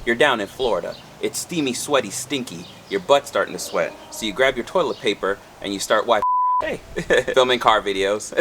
You're down in Florida. It's steamy, sweaty, stinky. Your butt's starting to sweat. So you grab your toilet paper and you start wiping your ass. Hey, filming car videos.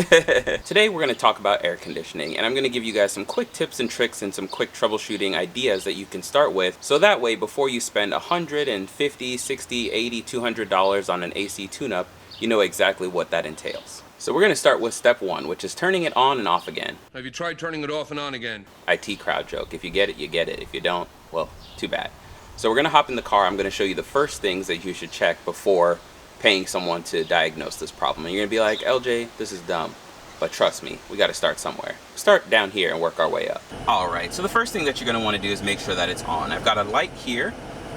Today we're going to talk about air conditioning, and I'm going to give you guys some quick tips and tricks and some quick troubleshooting ideas that you can start with, so that way before you spend $100, $50, $60, $80, $200 on an AC tune-up, you know exactly what that entails. So we're going to start with step one, which is turning it on and off again. Have you tried turning it off and on again? IT crowd joke. If you get it, you get it. If you don't, well, too bad. So we're going to hop in the car. I'm going to show you the first things that you should check before paying someone to diagnose this problem. And you're going to be like, LJ, this is dumb. But trust me, we got to start somewhere. Start down here and work our way up. All right, so the first thing that you're going to want to do is make sure that it's on. I've got a light here,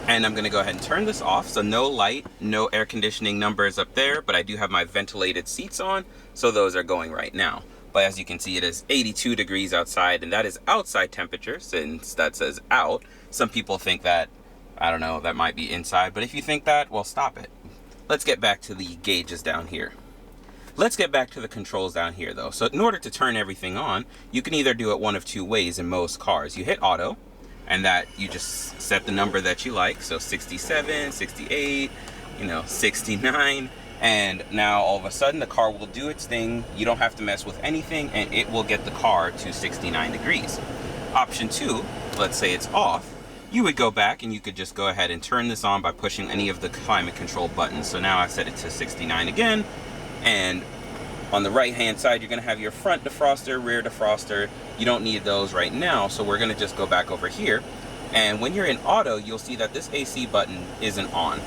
and I'm going to go ahead and turn this off. So no light, no air conditioning numbers up there, but I do have my ventilated seats on, so those are going right now. But as you can see, it is 82 degrees outside, and that is outside temperature since that says out. Some people think that, I don't know, that might be inside, but if you think that, well, stop it. Let's get back to the gauges down here. Let's get back to the controls down here though. So in order to turn everything on, you can either do it one of two ways in most cars. You hit auto, and that you just set the number that you like. So 67, 68, 69. And now all of a sudden the car will do its thing. You don't have to mess with anything, and it will get the car to 69 degrees. Option two, let's say it's off. You would go back and you could just go ahead and turn this on by pushing any of the climate control buttons. So now I've set it to 69 again. And on the right hand side, you're going to have your front defroster, rear defroster. You don't need those right now, so we're going to just go back over here. And when you're in auto, you'll see that this AC button isn't on.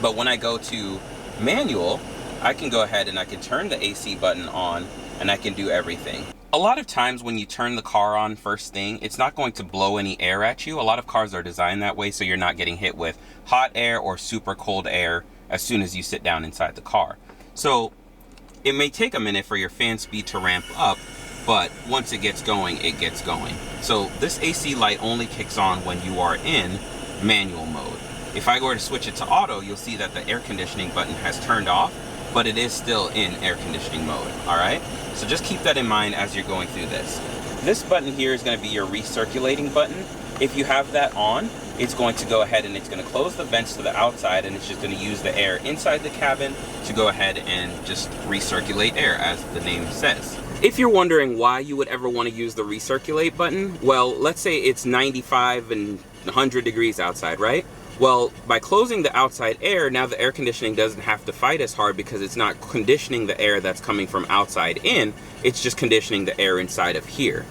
But when I go to manual, I can go ahead and I can turn the AC button on, and I can do everything. A lot of times when you turn the car on first thing, it's not going to blow any air at you. A lot of cars are designed that way, so you're not getting hit with hot air or super cold air as soon as you sit down inside the car. So it may take a minute for your fan speed to ramp up, but once it gets going, it gets going. So this AC light only kicks on when you are in manual mode. If I were to switch it to auto, you'll see that the air conditioning button has turned off, but it is still in air conditioning mode, all right? So just keep that in mind as you're going through this. This button here is going to be your recirculating button. If you have that on, it's going to go ahead and it's going to close the vents to the outside, and it's just going to use the air inside the cabin to go ahead and just recirculate air, as the name says. If you're wondering why you would ever want to use the recirculate button, well, let's say it's 95 and 100 degrees outside, right? Well, by closing the outside air, now the air conditioning doesn't have to fight as hard because it's not conditioning the air that's coming from outside in, it's just conditioning the air inside of here.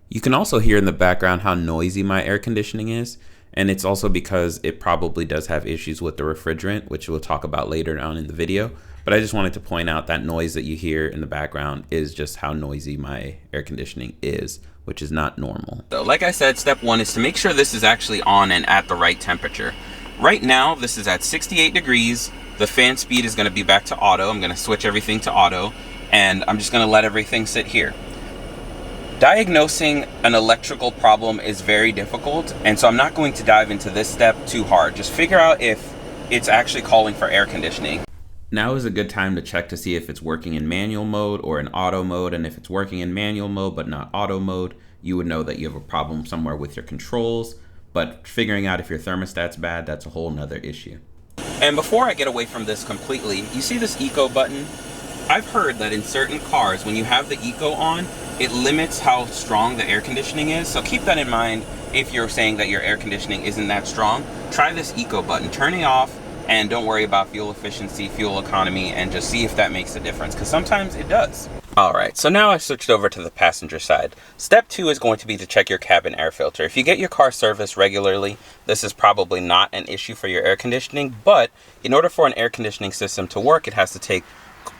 You can also hear in the background how noisy my air conditioning is, and it's also because it probably does have issues with the refrigerant, which we'll talk about later on in the video. But I just wanted to point out that noise that you hear in the background is just how noisy my air conditioning is, which is not normal. So like I said, step one is to make sure this is actually on and at the right temperature. Right now, this is at 68 degrees. The fan speed is going to be back to auto. I'm going to switch everything to auto, and I'm just going to let everything sit here. Diagnosing an electrical problem is very difficult, and so I'm not going to dive into this step too hard. Just figure out if it's actually calling for air conditioning. Now is a good time to check to see if it's working in manual mode or in auto mode, and if it's working in manual mode but not auto mode, you would know that you have a problem somewhere with your controls. But figuring out if your thermostat's bad, that's a whole nother issue. And before I get away from this completely, you see this eco button? I've heard that in certain cars, when you have the eco on, it limits how strong the air conditioning is. So keep that in mind if you're saying that your air conditioning isn't that strong. Try this eco button, turn it off, and don't worry about fuel efficiency, fuel economy, and just see if that makes a difference, because sometimes it does. Alright, so now I've switched over to the passenger side. Step two is going to be to check your cabin air filter. If you get your car serviced regularly, this is probably not an issue for your air conditioning, but in order for an air conditioning system to work, it has to take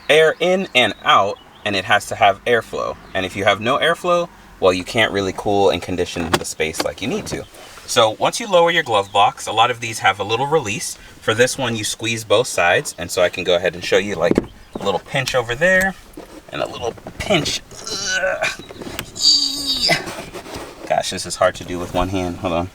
air in and out, and it has to have airflow. And if you have no airflow, well, you can't really cool and condition the space like you need to. So once you lower your glove box, a lot of these have a little release. For this one, you squeeze both sides, and so I can go ahead and show you like a little pinch over there and a little pinch. Gosh, this is hard to do with one hand. Hold on.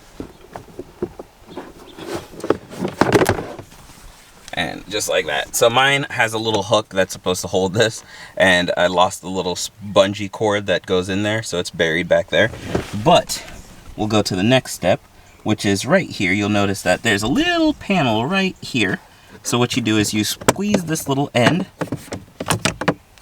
And just like that. So mine has a little hook that's supposed to hold this, and I lost the little bungee cord that goes in there, so it's buried back there. But we'll go to the next step, which is right here. You'll notice that there's a little panel right here. So what you do is you squeeze this little end,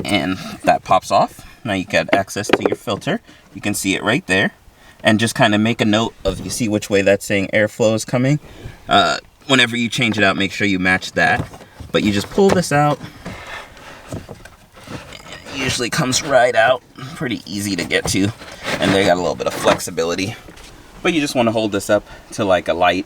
and that pops off. Now you got access to your filter. You can see it right there. And just kind of make a note of, you see which way that's saying airflow is coming. Whenever you change it out, make sure you match that. But you just pull this out. It usually comes right out. Pretty easy to get to. And they got a little bit of flexibility. But you just want to hold this up to like a light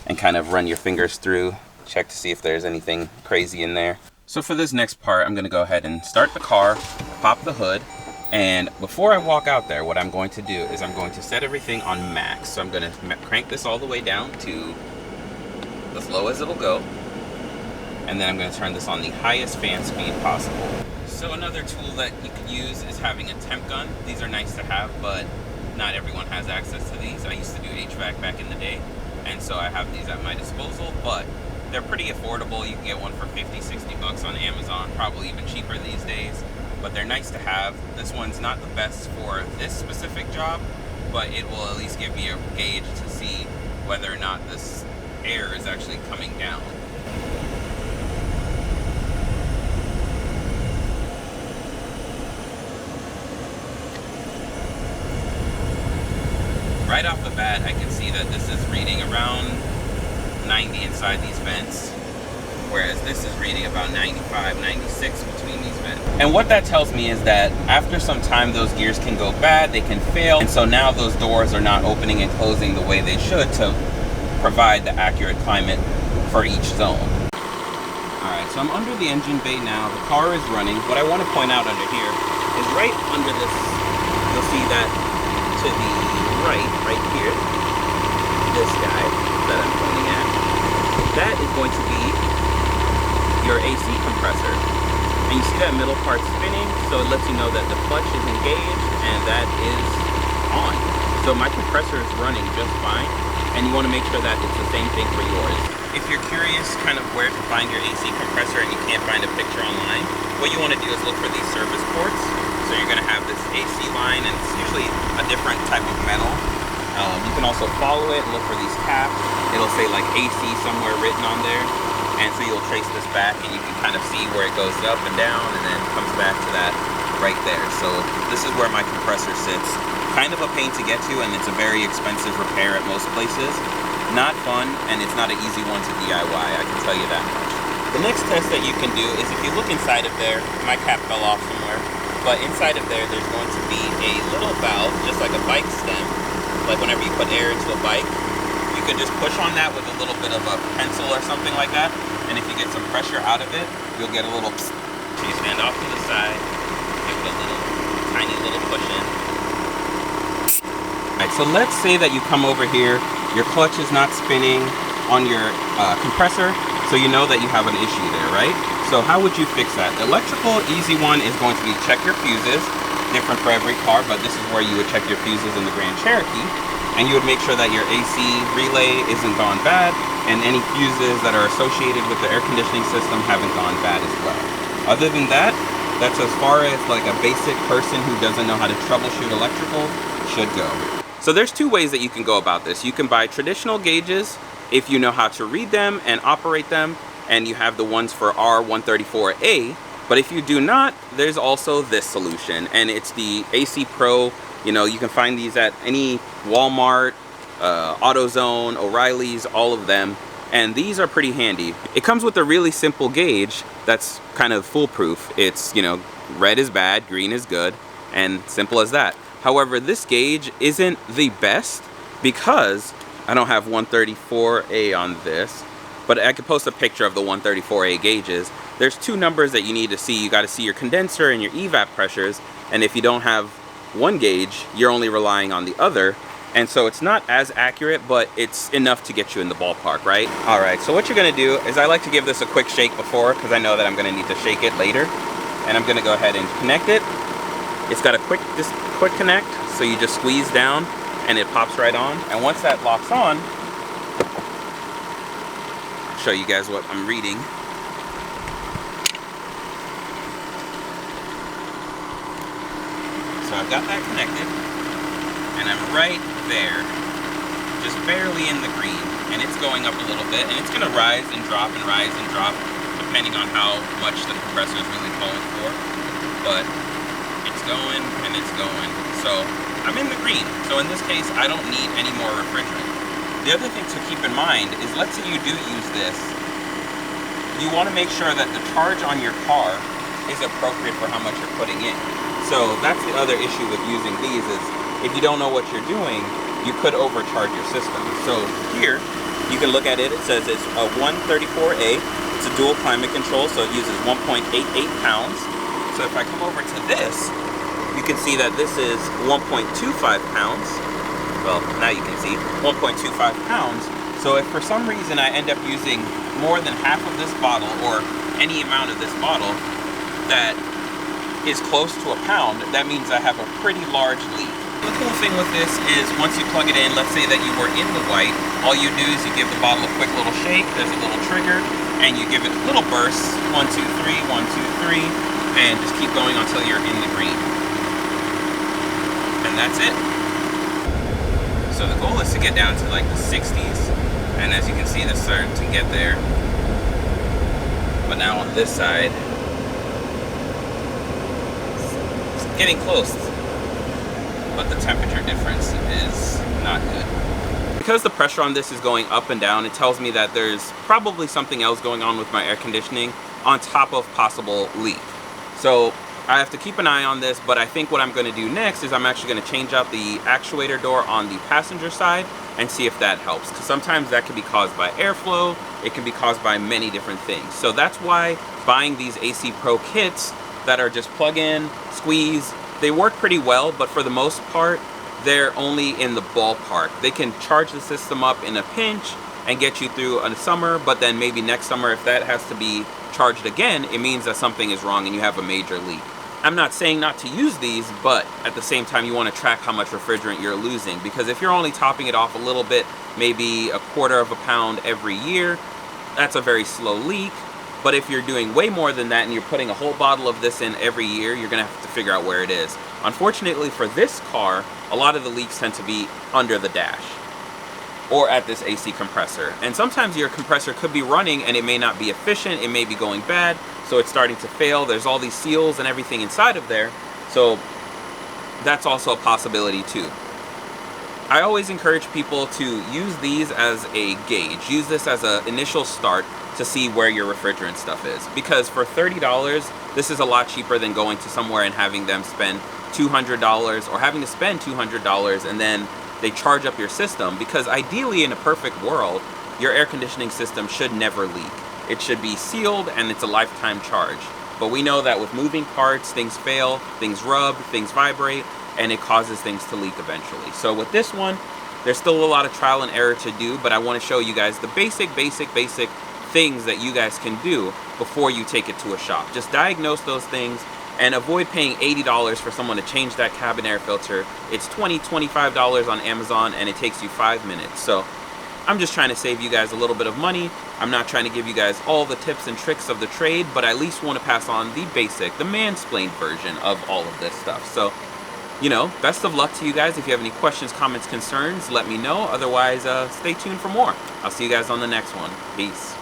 and kind of run your fingers through. Check to see if there's anything crazy in there. So for this next part, I'm going to go ahead and start the car, pop the hood. And before I walk out there, what I'm going to do is I'm going to set everything on max. So I'm going to crank this all the way down to as low as it'll go. And then I'm going to turn this on the highest fan speed possible. So another tool that you could use is having a temp gun. These are nice to have, but not everyone has access to these. I used to do HVAC back in the day, and so I have these at my disposal, but they're pretty affordable. You can get one for 50, 60 bucks on Amazon, probably even cheaper these days. But they're nice to have. This one's not the best for this specific job, but it will at least give you a gauge to see whether or not this air is actually coming down. Right off the bat, I can see that this is reading around 90 inside these vents, whereas this is reading about 95, 96 between these vents. And what that tells me is that after some time, those gears can go bad, they can fail, and so now those doors are not opening and closing the way they should to provide the accurate climate for each zone. Alright, so I'm under the engine bay now, the car is running. What I want to point out under here is right under this, you'll see that to the right here, this guy that I'm pointing at, that is going to be your AC compressor. And you see that middle part spinning, so it lets you know that the clutch is engaged and that is on. So my compressor is running just fine, and you want to make sure that it's the same thing for yours. If you're curious kind of where to find your AC compressor and you can't find a picture online, what you want to do is look for these service ports. So you're going to have this AC line, and it's usually a different type of metal. You can also follow it and look for these caps. It'll say like AC somewhere written on there. And so you'll trace this back and you can kind of see where it goes up and down and then comes back to that right there. So this is where my compressor sits. Kind of a pain to get to, and it's a very expensive repair at most places. Not fun, and it's not an easy one to DIY, I can tell you that much. The next test that you can do is if you look inside of there, my cap fell off somewhere, but inside of there, there's going to be a little valve, just like a bike stem. Like whenever you put air into a bike, you can just push on that with a little bit of a pencil or something like that, and if you get some pressure out of it, you'll get a little psst. So you stand off to the side, give it a little, tiny little push in. Alright, so let's say that you come over here, your clutch is not spinning on your compressor, so you know that you have an issue there, right? So how would you fix that? The electrical easy one is going to be check your fuses. Different for every car, but this is where you would check your fuses in the Grand Cherokee, and you would make sure that your AC relay isn't gone bad, and any fuses that are associated with the air conditioning system haven't gone bad as well. Other than that, that's as far as like a basic person who doesn't know how to troubleshoot electrical should go. So there's two ways that you can go about this. You can buy traditional gauges if you know how to read them and operate them, and you have the ones for R134A. But if you do not, there's also this solution, and it's the AC Pro. You know, you can find these at any Walmart, AutoZone, O'Reilly's, all of them. And these are pretty handy. It comes with a really simple gauge that's kind of foolproof. It's, you know, red is bad, green is good, and simple as that. However, this gauge isn't the best because I don't have 134A on this, but I could post a picture of the 134A gauges. There's two numbers that you need to see. You got to see your condenser and your evap pressures, and if you don't have one gauge, you're only relying on the other, and so it's not as accurate, but it's enough to get you in the ballpark, right? All right, so what you're gonna do is I like to give this a quick shake before, because I know that I'm gonna need to shake it later, and I'm gonna go ahead and connect it. It's got a quick connect, so you just squeeze down and it pops right on, and once that locks on, I'll show you guys what I'm reading. So I've got that connected, and I'm right there. just barely in the green, and it's going up a little bit, and it's gonna rise and drop depending on how much the compressor is really pulling for. But it's going and it's going. So I'm in the green. So in this case, I don't need any more refrigerant. The other thing to keep in mind is, let's say you do use this, you want to make sure that the charge on your car is appropriate for how much you're putting in. So that's the other issue with using these, is if you don't know what you're doing, you could overcharge your system. So here, you can look at it, it says it's a 134A, it's a dual climate control, so it uses 1.88 pounds. So if I come over to this, you can see that this is 1.25 pounds. Well, now you can see 1.25 pounds. So if for some reason I end up using more than half of this bottle, or any amount of this bottle that is close to a pound, that means I have a pretty large leak. The cool thing with this is, once you plug it in, let's say that you were in the white, all you do is you give the bottle a quick little shake, there's a little trigger, and you give it little bursts, 1, 2, 3, 1, 2, 3, and just keep going until you're in the green. And that's it. So the goal is to get down to like the 60s, and as you can see, they're starting to get there. But now on this side, it's getting close, but the temperature difference is not good. Because the pressure on this is going up and down, it tells me that there's probably something else going on with my air conditioning on top of possible leak. So I have to keep an eye on this, but I think what I'm going to do next is I'm actually going to change out the actuator door on the passenger side and see if that helps, because sometimes that can be caused by airflow, it can be caused by many different things. So that's why buying these AC Pro kits that are just plug in, squeeze, they work pretty well, but for the most part, they're only in the ballpark. They can charge the system up in a pinch and get you through a summer, but then maybe next summer, if that has to be charged again, it means that something is wrong and you have a major leak. I'm not saying not to use these, but at the same time, you want to track how much refrigerant you're losing, because if you're only topping it off a little bit, maybe 1/4 of a pound every year, that's a very slow leak. But if you're doing way more than that and you're putting a whole bottle of this in every year, you're gonna have to figure out where it is. Unfortunately for this car, a lot of the leaks tend to be under the dash or at this AC compressor. And sometimes your compressor could be running and it may not be efficient, it may be going bad, so it's starting to fail. There's all these seals and everything inside of there, so that's also a possibility too. I always encourage people to use these as a gauge. Use this as an initial start to see where your refrigerant stuff is. Because for $30, this is a lot cheaper than going to somewhere and having them spend $200 or having to spend $200 and then they charge up your system. Because ideally, in a perfect world, your air conditioning system should never leak. It should be sealed and it's a lifetime charge. But we know that with moving parts, things fail, things rub, things vibrate, and it causes things to leak eventually. So with this one, there's still a lot of trial and error to do, but I want to show you guys the basic things that you guys can do before you take it to a shop. Just diagnose those things and avoid paying $80 for someone to change that cabin air filter. It's $20, $25 on Amazon and it takes you 5 minutes. So I'm just trying to save you guys a little bit of money. I'm not trying to give you guys all the tips and tricks of the trade, but I at least want to pass on the basic, the mansplained version of all of this stuff. So, you know, best of luck to you guys. If you have any questions, comments, concerns, let me know. Otherwise, stay tuned for more. I'll see you guys on the next one. Peace.